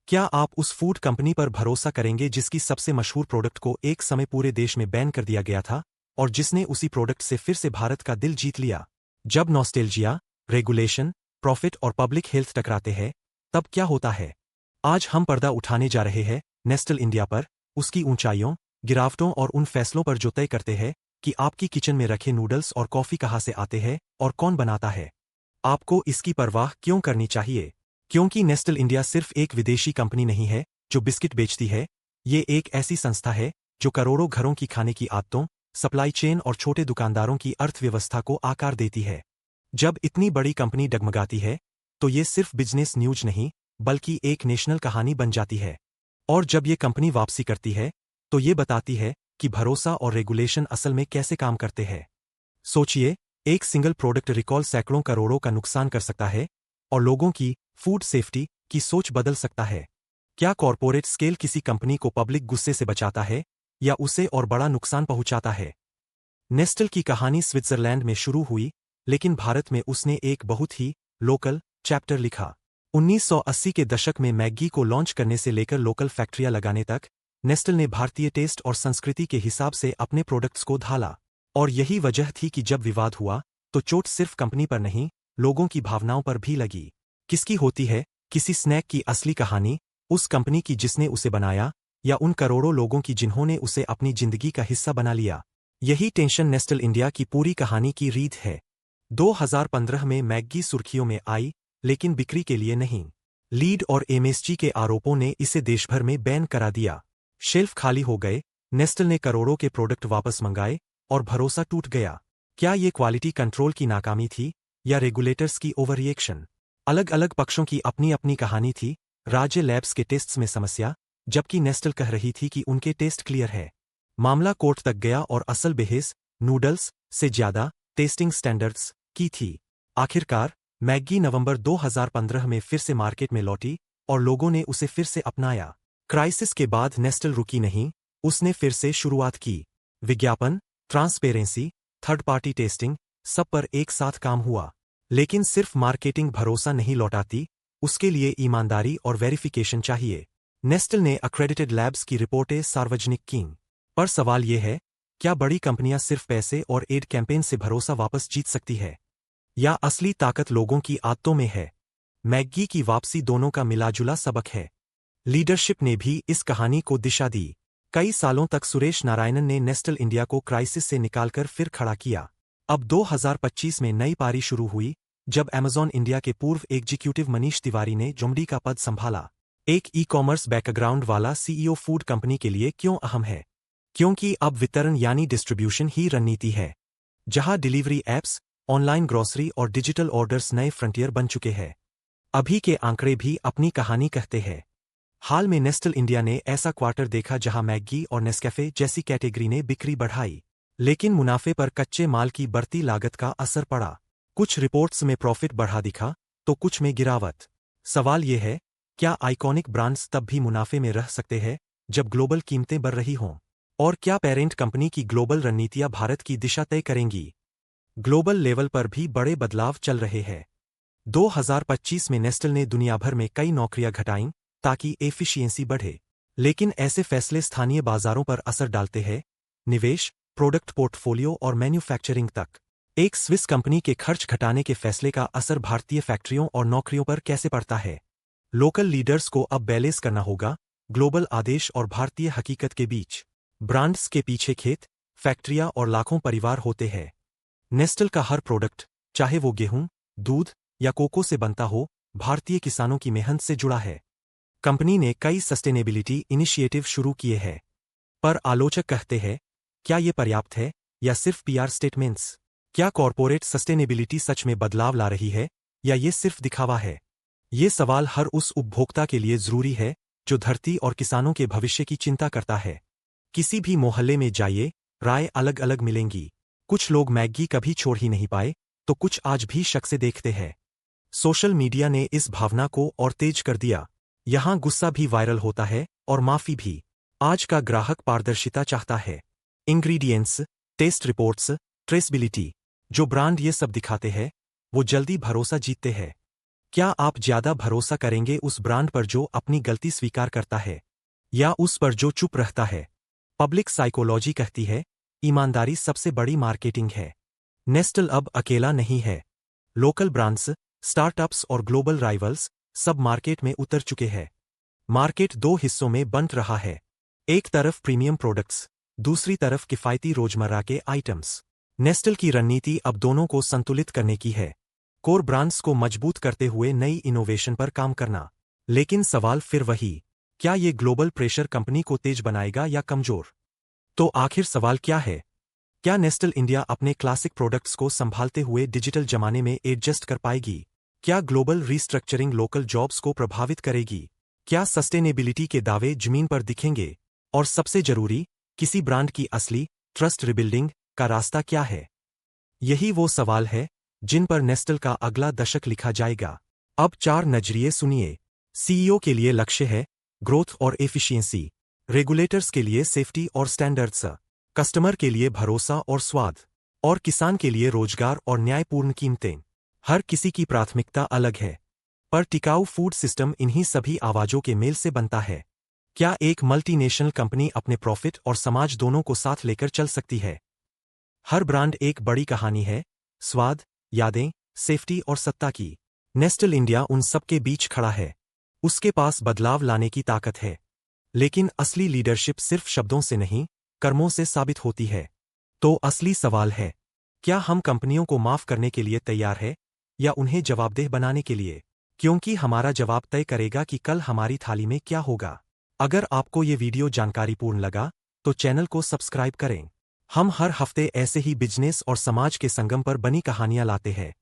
क्या आप उस फूड कंपनी पर भरोसा करेंगे जिसकी सबसे मशहूर प्रोडक्ट को एक समय पूरे देश में बैन कर दिया गया था और जिसने उसी प्रोडक्ट से फिर से भारत का दिल जीत लिया? जब नॉस्टेल्जिया, रेगुलेशन, प्रॉफिट और पब्लिक हेल्थ टकराते हैं, तब क्या होता है? आज हम पर्दा उठाने जा रहे हैं नेस्टल इंडिया पर, उसकी ऊंचाइयों, गिरावटों और उन फैसलों पर जो तय करते हैं कि आपकी किचन में रखे नूडल्स और कॉफी कहाँ से आते हैं और कौन बनाता है। आपको इसकी परवाह क्यों करनी चाहिए? क्योंकि नेस्टल इंडिया सिर्फ एक विदेशी कंपनी नहीं है जो बिस्किट बेचती है, ये एक ऐसी संस्था है जो करोड़ों घरों की खाने की आदतों, सप्लाई चेन और छोटे दुकानदारों की अर्थव्यवस्था को आकार देती है। जब इतनी बड़ी कंपनी डगमगाती है, तो ये सिर्फ बिजनेस न्यूज नहीं, बल्कि एक नेशनल कहानी बन जाती है। और जब ये कंपनी वापसी करती है, तो ये बताती है कि भरोसा और रेगुलेशन असल में कैसे काम करते हैं। सोचिए, एक सिंगल प्रोडक्ट रिकॉल सैकड़ों करोड़ों का नुकसान कर सकता है और लोगों की फूड सेफ्टी की सोच बदल सकता है। क्या कॉरपोरेट स्केल किसी कंपनी को पब्लिक गुस्से से बचाता है या उसे और बड़ा नुकसान पहुंचाता है? नेस्टल की कहानी स्विट्जरलैंड में शुरू हुई, लेकिन भारत में उसने एक बहुत ही लोकल चैप्टर लिखा। 1980 के दशक में मैगी को लॉन्च करने से लेकर लोकल फैक्ट्रियां लगाने तक, नेस्टल ने भारतीय टेस्ट और संस्कृति के हिसाब से अपने प्रोडक्ट्स को ढाला। और यही वजह थी कि जब विवाद हुआ, तो चोट सिर्फ कंपनी पर नहीं, लोगों की भावनाओं पर भी लगी। किसकी होती है किसी स्नैक की असली कहानी? उस कंपनी की जिसने उसे बनाया, या उन करोड़ों लोगों की जिन्होंने उसे अपनी जिंदगी का हिस्सा बना लिया? यही टेंशन नेस्टल इंडिया की पूरी कहानी की रीढ़ है। 2015 में मैगी सुर्खियों में आई, लेकिन बिक्री के लिए नहीं। लीड और एमएसजी के आरोपों ने इसे देशभर में बैन करा दिया। शेल्फ खाली हो गए, नेस्टल ने करोड़ों के प्रोडक्ट वापस मंगाए और भरोसा टूट गया। क्या ये क्वालिटी कंट्रोल की नाकामी थी या रेगुलेटर्स की ओवररिएक्शन? अलग अलग पक्षों की अपनी अपनी कहानी थी। राज्य लैब्स के टेस्ट्स में समस्या, जबकि नेस्टल कह रही थी कि उनके टेस्ट क्लियर है। मामला कोर्ट तक गया और असल बहस नूडल्स से ज्यादा टेस्टिंग स्टैंडर्ड्स की थी। आखिरकार मैगी नवंबर 2015 में फिर से मार्केट में लौटी और लोगों ने उसे फिर से अपनाया। क्राइसिस के बाद नेस्टल रुकी नहीं, उसने फिर से शुरुआत की। विज्ञापन, ट्रांसपेरेंसी, थर्ड पार्टी टेस्टिंग, सब पर एक साथ काम हुआ। लेकिन सिर्फ मार्केटिंग भरोसा नहीं लौटाती, उसके लिए ईमानदारी और वेरिफिकेशन चाहिए। नेस्टल ने अक्रेडिटेड लैब्स की रिपोर्टें सार्वजनिक कीं। पर सवाल यह है, क्या बड़ी कंपनियां सिर्फ पैसे और एड कैंपेन से भरोसा वापस जीत सकती है, या असली ताकत लोगों की आदतों में है? मैगी की वापसी दोनों का मिलाजुला सबक है। लीडरशिप ने भी इस कहानी को दिशा दी। कई सालों तक सुरेश नारायणन ने नेस्टल इंडिया को क्राइसिस से निकालकर फिर खड़ा किया। अब 2025 में नई पारी शुरू हुई, जब अमेज़न इंडिया के पूर्व एग्जीक्यूटिव मनीष तिवारी ने जोमडी का पद संभाला। एक ई-कॉमर्स बैकग्राउंड वाला सीईओ फूड कंपनी के लिए क्यों अहम है? क्योंकि अब वितरण यानी डिस्ट्रीब्यूशन ही रणनीति है। जहां डिलीवरी ऐप्स, ऑनलाइन ग्रोसरी और डिजिटल ऑर्डर्स नए फ्रंटियर बन चुके हैं। अभी के आंकड़े भी अपनी कहानी कहते हैं। हाल में नेस्टल इंडिया ने ऐसा क्वार्टर देखा जहां मैगी और नेस्कैफे जैसी कैटेगरी ने बिक्री बढ़ाई, लेकिन मुनाफे पर कच्चे माल की बढ़ती लागत का असर पड़ा। कुछ रिपोर्ट्स में प्रॉफिट बढ़ा दिखा, तो कुछ में गिरावट। सवाल यह है, क्या आइकॉनिक ब्रांड्स तब भी मुनाफे में रह सकते हैं जब ग्लोबल कीमतें बढ़ रही हों? और क्या पेरेंट कंपनी की ग्लोबल रणनीतियां भारत की दिशा तय करेंगी? ग्लोबल लेवल पर भी बड़े बदलाव चल रहे हैं। 2025 में नेस्टल ने दुनिया भर में कई नौकरियां घटाईं ताकि एफिशिएंसी बढ़े। लेकिन ऐसे फैसले स्थानीय बाजारों पर असर डालते हैं, निवेश, प्रोडक्ट पोर्टफोलियो और मैन्युफैक्चरिंग तक। एक स्विस कंपनी के खर्च घटाने के फैसले का असर भारतीय फैक्ट्रियों और नौकरियों पर कैसे पड़ता है? लोकल लीडर्स को अब बैलेंस करना होगा, ग्लोबल आदेश और भारतीय हकीकत के बीच। ब्रांड्स के पीछे खेत, फैक्ट्रियां और लाखों परिवार होते हैं। नेस्टल का हर प्रोडक्ट, चाहे वो गेहूं, दूध या कोको से बनता हो, भारतीय किसानों की मेहनत से जुड़ा है। कंपनी ने कई सस्टेनेबिलिटी इनिशिएटिव शुरू किए हैं। पर आलोचक कहते हैं, क्या ये पर्याप्त है या सिर्फ पीआर स्टेटमेंट्स? क्या कॉरपोरेट सस्टेनेबिलिटी सच में बदलाव ला रही है या ये सिर्फ दिखावा है? ये सवाल हर उस उपभोक्ता के लिए जरूरी है जो धरती और किसानों के भविष्य की चिंता करता है। किसी भी मोहल्ले में जाइए, राय अलग अलग मिलेंगी। कुछ लोग मैगी कभी छोड़ ही नहीं पाए, तो कुछ आज भी शक से देखते हैं। सोशल मीडिया ने इस भावना को और तेज कर दिया। यहां गुस्सा भी वायरल होता है और माफी भी। आज का ग्राहक पारदर्शिता चाहता है। Ingredients, test reports, traceability. जो ब्रांड ये सब दिखाते हैं, वो जल्दी भरोसा जीतते हैं। क्या आप ज्यादा भरोसा करेंगे उस ब्रांड पर जो अपनी गलती स्वीकार करता है, या उस पर जो चुप रहता है? पब्लिक साइकोलॉजी कहती है, ईमानदारी सबसे बड़ी मार्केटिंग है। नेस्टल अब अकेला नहीं है। लोकल ब्रांड्स, स्टार्टअप्स और ग्लोबल राइवल्स सब मार्केट में उतर चुके हैं। मार्केट दो हिस्सों में बंट रहा है। एक तरफ प्रीमियम प्रोडक्ट्स, दूसरी तरफ किफायती रोजमर्रा के आइटम्स। नेस्टल की रणनीति अब दोनों को संतुलित करने की है। कोर ब्रांड्स को मजबूत करते हुए नई इनोवेशन पर काम करना। लेकिन सवाल फिर वही, क्या ये ग्लोबल प्रेशर कंपनी को तेज बनाएगा या कमजोर? तो आखिर सवाल क्या है? क्या नेस्टल इंडिया अपने क्लासिक प्रोडक्ट्स को संभालते हुए डिजिटल जमाने में एडजस्ट कर पाएगी? क्या ग्लोबल रीस्ट्रक्चरिंग लोकल जॉब्स को प्रभावित करेगी? क्या सस्टेनेबिलिटी के दावे जमीन पर दिखेंगे? और सबसे जरूरी, किसी ब्रांड की असली ट्रस्ट रिबिल्डिंग का रास्ता क्या है? यही वो सवाल है जिन पर नेस्टल का अगला दशक लिखा जाएगा। अब 4 नजरिए सुनिए। सीईओ के लिए लक्ष्य है ग्रोथ और एफिशिएंसी, रेगुलेटर्स के लिए सेफ्टी और स्टैंडर्ड्स, कस्टमर के लिए भरोसा और स्वाद, और किसान के लिए रोजगार और न्यायपूर्ण कीमतें। हर किसी की प्राथमिकता अलग है, पर टिकाऊ फूड सिस्टम इन्हीं सभी आवाजों के मेल से बनता है। क्या एक मल्टीनेशनल कंपनी अपने प्रॉफिट और समाज दोनों को साथ लेकर चल सकती है? हर ब्रांड एक बड़ी कहानी है, स्वाद, यादें, सेफ्टी और सत्ता की। नेस्टल इंडिया उन सबके बीच खड़ा है। उसके पास बदलाव लाने की ताकत है। लेकिन असली लीडरशिप सिर्फ शब्दों से नहीं, कर्मों से साबित होती है। तो असली सवाल है, क्या हम कंपनियों को माफ करने के लिए तैयार हैं, या उन्हें जवाबदेह बनाने के लिए? क्योंकि हमारा जवाब तय करेगा कि कल हमारी थाली में क्या होगा। अगर आपको ये वीडियो जानकारीपूर्ण लगा, तो चैनल को सब्सक्राइब करें। हम हर हफ्ते ऐसे ही बिजनेस और समाज के संगम पर बनी कहानियां लाते हैं।